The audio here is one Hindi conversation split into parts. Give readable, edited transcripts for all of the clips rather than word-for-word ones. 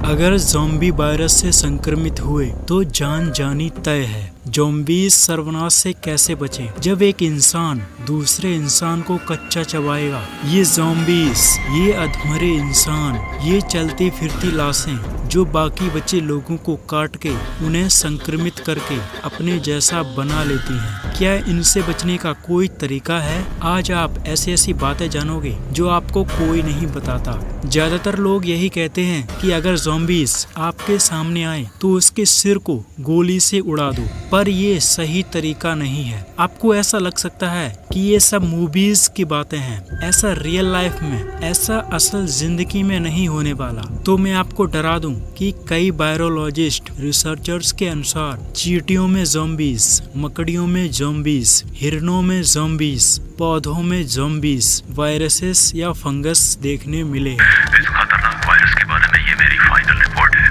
अगर ज़ॉम्बी वायरस से संक्रमित हुए तो जान जानी तय है। ज़ॉम्बीज सर्वनाश से कैसे बचें? जब एक इंसान दूसरे इंसान को कच्चा चबाएगा। ये ज़ॉम्बीज, ये अधमरे इंसान, ये चलती फिरती लाशें जो बाकी बचे लोगों को काट के उन्हें संक्रमित करके अपने जैसा बना लेती हैं। क्या इनसे बचने का कोई तरीका है? आज आप ऐसी बातें जानोगे जो आपको कोई नहीं बताता। ज्यादातर लोग यही कहते हैं कि अगर ज़ॉम्बीज आपके सामने आए तो उसके सिर को गोली से उड़ा दो, पर ये सही तरीका नहीं है। आपको ऐसा लग सकता है कि ये सब मूवीज की बातें हैं, ऐसा रियल लाइफ में, ऐसा असल जिंदगी में नहीं होने वाला। तो मैं आपको डरा दूं कि कई वायरोलॉजिस्ट रिसर्चर्स के अनुसार चींटियों में ज़ॉम्बीज, मकड़ियों में ज़ॉम्बीज, हिरणों में ज़ॉम्बीज, पौधों में ज़ॉम्बीज, वायरसेस या फंगस देखने मिले हैं। इस खतरनाक वायरस के बारे में ये मेरी फाइनल रिपोर्ट है,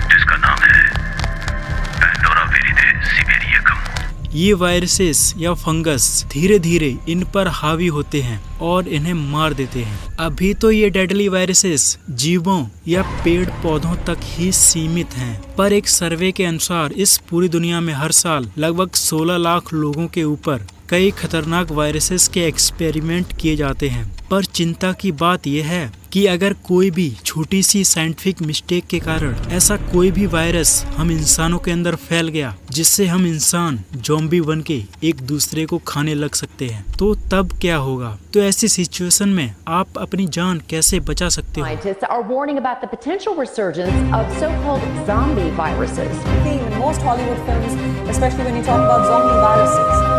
जिसका नाम है पैंडोरा विरिडे सिबेरियकम। ये वायरसेस या फंगस धीरे धीरे इन पर हावी होते हैं और इन्हें मार देते हैं। अभी तो ये डेडली वायरसेस जीवों या पेड़ पौधों तक ही सीमित हैं, पर एक सर्वे के अनुसार इस पूरी दुनिया में हर साल लगभग 16 लाख लोगों के ऊपर कई खतरनाक वायरसेस के एक्सपेरिमेंट किए जाते हैं। पर चिंता की बात यह है कि अगर कोई भी छोटी सी साइंटिफिक मिस्टेक के कारण ऐसा कोई भी वायरस हम इंसानों के अंदर फैल गया जिससे हम इंसान ज़ॉम्बी बन के एक दूसरे को खाने लग सकते हैं, तो तब क्या होगा? तो ऐसी सिचुएशन में आप अपनी जान कैसे बचा सकते हो? Scientists are warning about the potential resurgence of so-called zombie viruses. Theme in most Hollywood films, especially when you talk about zombie viruses.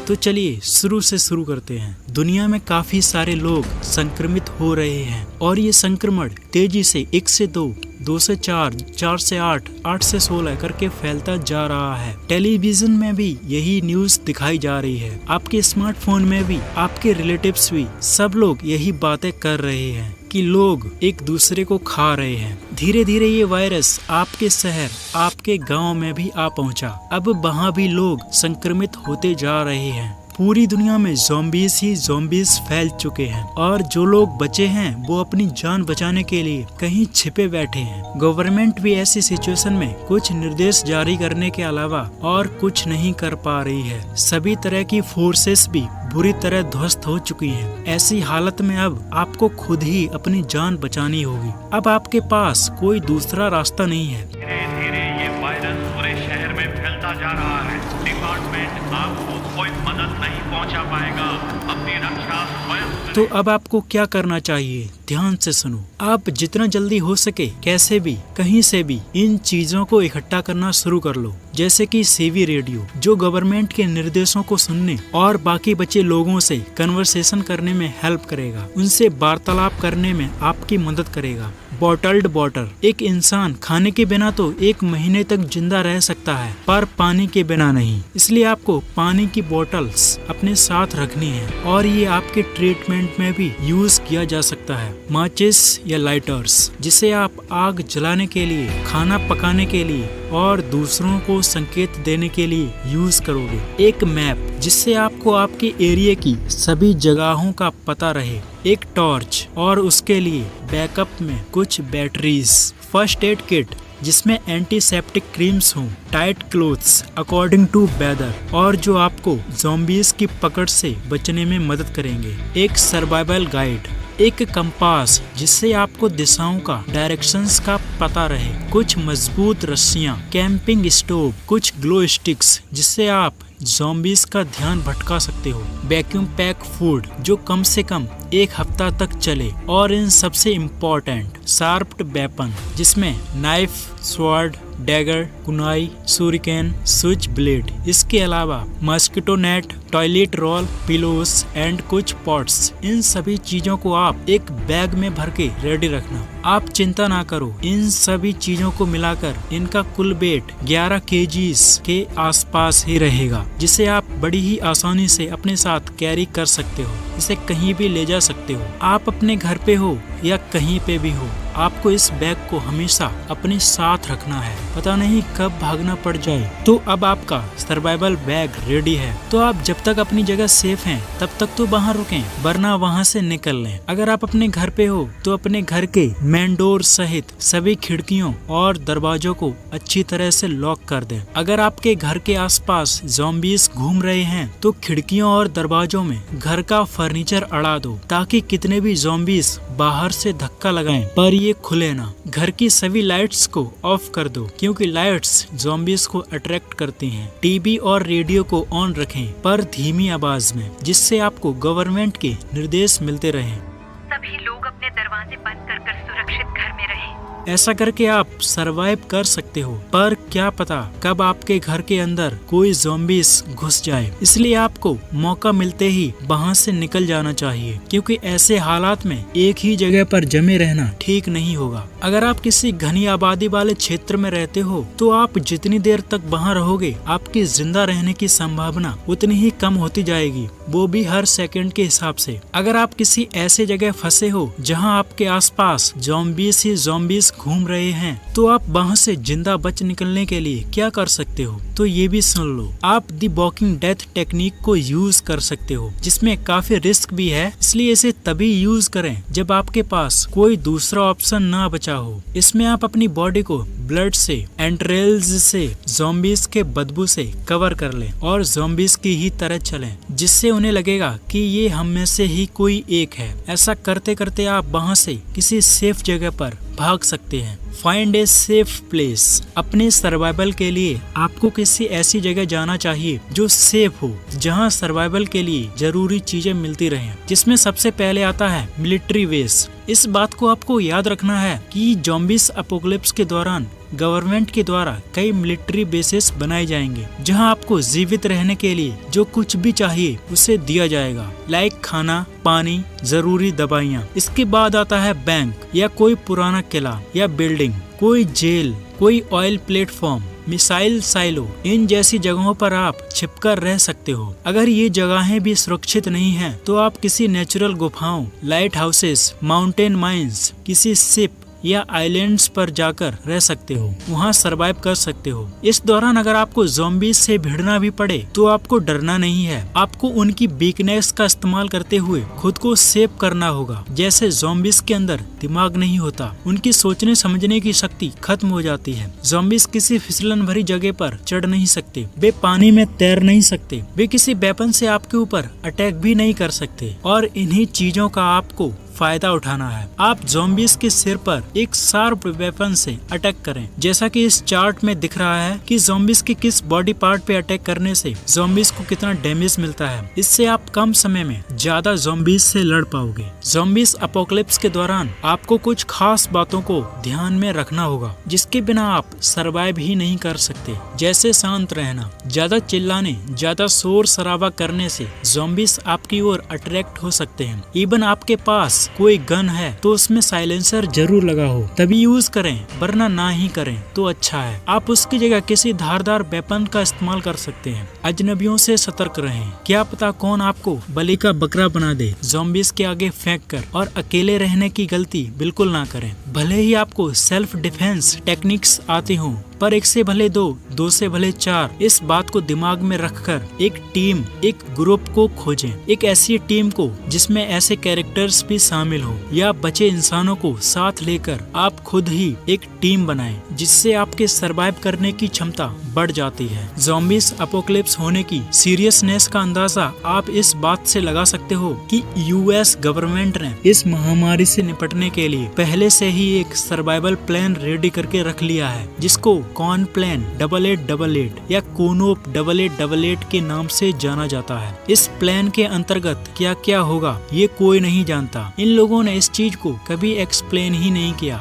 तो चलिए शुरू से शुरू करते हैं। दुनिया में काफी सारे लोग संक्रमित हो रहे हैं और ये संक्रमण तेजी से 1 से 2, 2 से 4, 4 से 8, 8 से 16 करके फैलता जा रहा है। टेलीविजन में भी यही न्यूज दिखाई जा रही है, आपके स्मार्टफोन में भी, आपके रिलेटिव्स भी, सब लोग यही बातें कर रहे हैं कि लोग एक दूसरे को खा रहे हैं। धीरे धीरे ये वायरस आपके शहर, आपके गांव में भी आ पहुंचा। अब वहां भी लोग संक्रमित होते जा रहे हैं। पूरी दुनिया में ज़ॉम्बीज ही ज़ॉम्बीज फैल चुके हैं और जो लोग बचे हैं वो अपनी जान बचाने के लिए कहीं छिपे बैठे हैं। गवर्नमेंट भी ऐसी सिचुएशन में कुछ निर्देश जारी करने के अलावा और कुछ नहीं कर पा रही है। सभी तरह की फोर्सेस भी बुरी तरह ध्वस्त हो चुकी हैं। ऐसी हालत में अब आपको खुद ही अपनी जान बचानी होगी। अब आपके पास कोई दूसरा रास्ता नहीं है। धीरे धीरे ये वायरस पूरे शहर में फैलता जा रहा है। डिपार्टमेंट आपको कोई मदद नहीं पहुंचा पाएगा। अपनी रक्षा स्वयं करें। तो अब आपको क्या करना चाहिए? ध्यान से सुनो। आप जितना जल्दी हो सके कैसे भी, कहीं से भी इन चीजों को इकट्ठा करना शुरू कर लो, जैसे कि सीवी रेडियो, जो गवर्नमेंट के निर्देशों को सुनने और बाकी बचे लोगों से कन्वर्सेशन करने में हेल्प करेगा, उनसे वार्तालाप करने में आपकी मदद करेगा। बॉटल्ड वाटर, एक इंसान खाने के बिना तो 1 महीने तक जिंदा रह सकता है, पर पानी के बिना नहीं। इसलिए आपको पानी की बोतल्स अपने साथ रखनी है और ये आपके ट्रीटमेंट में भी यूज किया जा सकता है। माचिस या लाइटर्स, जिसे आप आग जलाने के लिए, खाना पकाने के लिए और दूसरों को संकेत देने के लिए यूज करोगे। एक मैप, जिससे आपको आपके एरिया की सभी जगहों का पता रहे। एक टॉर्च और उसके लिए बैकअप में कुछ बैटरीज। फर्स्ट एड किट, जिसमें एंटीसेप्टिक क्रीम्स हों। Tight clothes according to weather, और जो आपको ज़ॉम्बीज की पकड़ से बचने में मदद करेंगे। एक सर्वाइवल गाइड, एक कंपास, जिससे आपको दिशाओं का, डायरेक्शंस का पता रहे। कुछ मजबूत रस्सियां, कैंपिंग स्टोव, कुछ ग्लो स्टिक्स, जिससे आप ज़ॉम्बीज का ध्यान भटका सकते हो। वैक्यूम पैक फूड, जो कम से कम 1 हफ्ता तक चले। और इन सबसे इम्पोर्टेंट शार्प्ड वेपन, जिसमें knife, sword, dagger, kunai, shuriken, switch blade. इसके अलावा mosquito net, toilet roll, pillows and कुछ पॉट्स। इन सभी चीजों को आप एक बैग में भर के रेडी रखना। आप चिंता ना करो, इन सभी चीजों को मिलाकर इनका कुल वेट 11 केजीज के आसपास ही रहेगा, जिसे आप बड़ी ही आसानी से अपने साथ कैरी कर सकते हो। इसे कहीं भी ले जा सकते हो। आप अपने घर पे हो या कहीं पे भी हो, आपको इस बैग को हमेशा अपने साथ रखना है, पता नहीं कब भागना पड़ जाए। तो अब आपका सर्वाइवल बैग रेडी है, तो आप जब तक अपनी जगह सेफ हैं तब तक तो बाहर रुकें, वरना वहां से निकल लें। अगर आप अपने घर पे हो तो अपने घर के मेन डोर सहित सभी खिड़कियों और दरवाजों को अच्छी तरह से लॉक कर दें। अगर आपके घर के आसपास ज़ॉम्बीज घूम रहे हैं तो खिड़कियों और दरवाजों में घर का फर्नीचर अड़ा दो, ताकि कितने भी ज़ॉम्बीज बाहर से धक्का लगाएं पर ये खुले ना। घर की सभी लाइट्स को ऑफ कर दो, क्योंकि लाइट्स ज़ॉम्बीज को अट्रैक्ट करती हैं। टीवी और रेडियो को ऑन रखें पर धीमी आवाज में, जिससे आपको गवर्नमेंट के निर्देश मिलते रहें। सभी लोग अपने दरवाजे बंद कर सुरक्षित घर में रहें। ऐसा करके आप सरवाइव कर सकते हो, पर क्या पता कब आपके घर के अंदर कोई ज़ॉम्बीज घुस जाए, इसलिए आपको मौका मिलते ही वहां से निकल जाना चाहिए, क्योंकि ऐसे हालात में एक ही जगह पर जमे रहना ठीक नहीं होगा। अगर आप किसी घनी आबादी वाले क्षेत्र में रहते हो तो आप जितनी देर तक वहां रहोगे आपकी जिंदा रहने की संभावना उतनी ही कम होती जाएगी, वो भी हर सेकंड के हिसाब से। अगर आप किसी ऐसे जगह फंसे हो जहां आपके आसपास ज़ॉम्बीज ही ज़ॉम्बीज घूम रहे हैं, तो आप वहां से जिंदा बच निकलने के लिए क्या कर सकते हो, तो ये भी सुन लो। आप द वॉकिंग डेथ टेक्निक को यूज कर सकते हो, जिसमें काफी रिस्क भी है, इसलिए इसे तभी यूज करें जब आपके पास कोई दूसरा ऑप्शन ना बचा हो। इसमें आप अपनी बॉडी को ब्लड से, एंट्रेल्स से, ज़ॉम्बीज के बदबू से कवर कर लें और ज़ॉम्बीज की ही तरह चलें, जिससे उन्हें लगेगा कि ये हम में से ही कोई एक है। ऐसा करते करते आप वहां से किसी सेफ जगह पर भाग सकते हैं। Find a safe place. अपने सर्वाइवल के लिए आपको किसी ऐसी जगह जाना चाहिए जो सेफ हो, जहां सर्वाइवल के लिए जरूरी चीजें मिलती रहें, जिसमें सबसे पहले आता है मिलिट्री बेस। इस बात को आपको याद रखना है कि ज़ॉम्बीज अपोकलिप्स के दौरान गवर्नमेंट के द्वारा कई मिलिट्री बेसेस बनाए जाएंगे, जहां आपको जीवित रहने के लिए जो कुछ भी चाहिए उसे दिया जाएगा, लाइक खाना, पानी, जरूरी दवाइयाँ। इसके बाद आता है बैंक या कोई पुराना किला या बिल्डिंग, कोई जेल, कोई ऑयल प्लेटफॉर्म, मिसाइल साइलो। इन जैसी जगहों पर आप छिपकर रह सकते हो। अगर ये जगहें भी सुरक्षित नहीं हैं, तो आप किसी नेचुरल गुफाओं, लाइट हाउसेस, माउंटेन माइंस, किसी शिप या आइलैंड्स पर जाकर रह सकते हो, वहाँ सरवाइव कर सकते हो। इस दौरान अगर आपको ज़ॉम्बीज से भिड़ना भी पड़े तो आपको डरना नहीं है, आपको उनकी वीकनेस का इस्तेमाल करते हुए खुद को सेव करना होगा। जैसे ज़ॉम्बीज के अंदर दिमाग नहीं होता, उनकी सोचने समझने की शक्ति खत्म हो जाती है। ज़ॉम्बीज किसी फिसलन भरी जगह पर चढ़ नहीं सकते, वे पानी में तैर नहीं सकते, वे किसी वेपन से आपके ऊपर अटैक भी नहीं कर सकते, और इन्हीं चीजों का आपको फायदा उठाना है। आप ज़ॉम्बीज के सिर पर एक शार्प वेपन से अटैक करें, जैसा कि इस चार्ट में दिख रहा है कि ज़ॉम्बीज के किस बॉडी पार्ट पे अटैक करने से ज़ॉम्बीज को कितना डैमेज मिलता है। इससे आप कम समय में ज्यादा ज़ॉम्बीज से लड़ पाओगे। ज़ॉम्बीज अपोकलिप्स के दौरान आपको कुछ खास बातों को ध्यान में रखना होगा, जिसके बिना आप सरवाइव ही नहीं कर सकते। जैसे शांत रहना, ज्यादा चिल्लाने, ज्यादा शोर शराबा करने से ज़ॉम्बीज आपकी ओर अट्रैक्ट हो सकते हैं। इवन आपके पास कोई गन है तो उसमें साइलेंसर जरूर लगा हो, तभी यूज करें, वरना ना ही करें तो अच्छा है। आप उसकी जगह किसी धारदार वेपन का इस्तेमाल कर सकते हैं। अजनबियों से सतर्क रहें, क्या पता कौन आपको बलि का बकरा बना दे। ज़ॉम्बीज के आगे फेंक कर और अकेले रहने की गलती बिल्कुल ना करें। भले ही आपको सेल्फ डिफेंस टेक्निक्स आती हों, पर एक से भले दो से भले चार, इस बात को दिमाग में रखकर एक टीम, एक ग्रुप को खोजें। एक ऐसी टीम को जिसमें ऐसे कैरेक्टर्स भी शामिल हो, या बचे इंसानों को साथ लेकर आप खुद ही एक टीम बनाएं, जिससे आपके सरवाइव करने की क्षमता बढ़ जाती है। ज़ॉम्बीज अपोकलिप्स होने की सीरियसनेस का अंदाजा आप इस बात से लगा सकते हो कि यूएस गवर्नमेंट ने इस महामारी से निपटने के लिए पहले से ही एक सर्वाइवल प्लान रेडी करके रख लिया है, जिसको कॉन प्लान 8888 या कोनोप 8888 के नाम से जाना जाता है। इस प्लान के अंतर्गत क्या क्या होगा ये कोई नहीं जानता। इन लोगों ने इस चीज को कभी एक्सप्लेन ही नहीं किया।